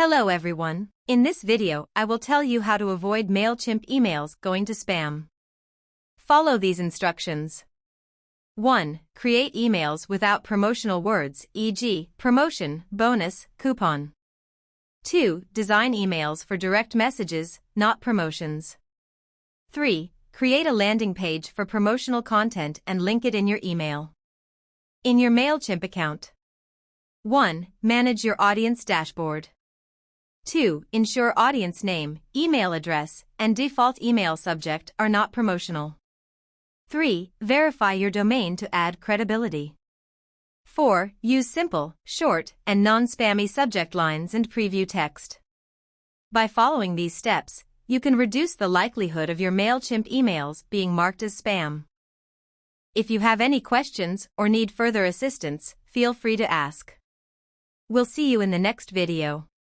Hello everyone. In this video, I will tell you how to avoid Mailchimp emails going to spam. Follow these instructions. 1. Create emails without promotional words, e.g., promotion, bonus, coupon. 2. Design emails for direct messages, not promotions. 3. Create a landing page for promotional content and link it in your email. In your Mailchimp account. 1. Manage your audience dashboard. 2. Ensure audience name, email address, and default email subject are not promotional. 3. Verify your domain to add credibility. 4. Use simple, short, and non-spammy subject lines and preview text. By following these steps, you can reduce the likelihood of your Mailchimp emails being marked as spam. If you have any questions or need further assistance, feel free to ask. We'll see you in the next video.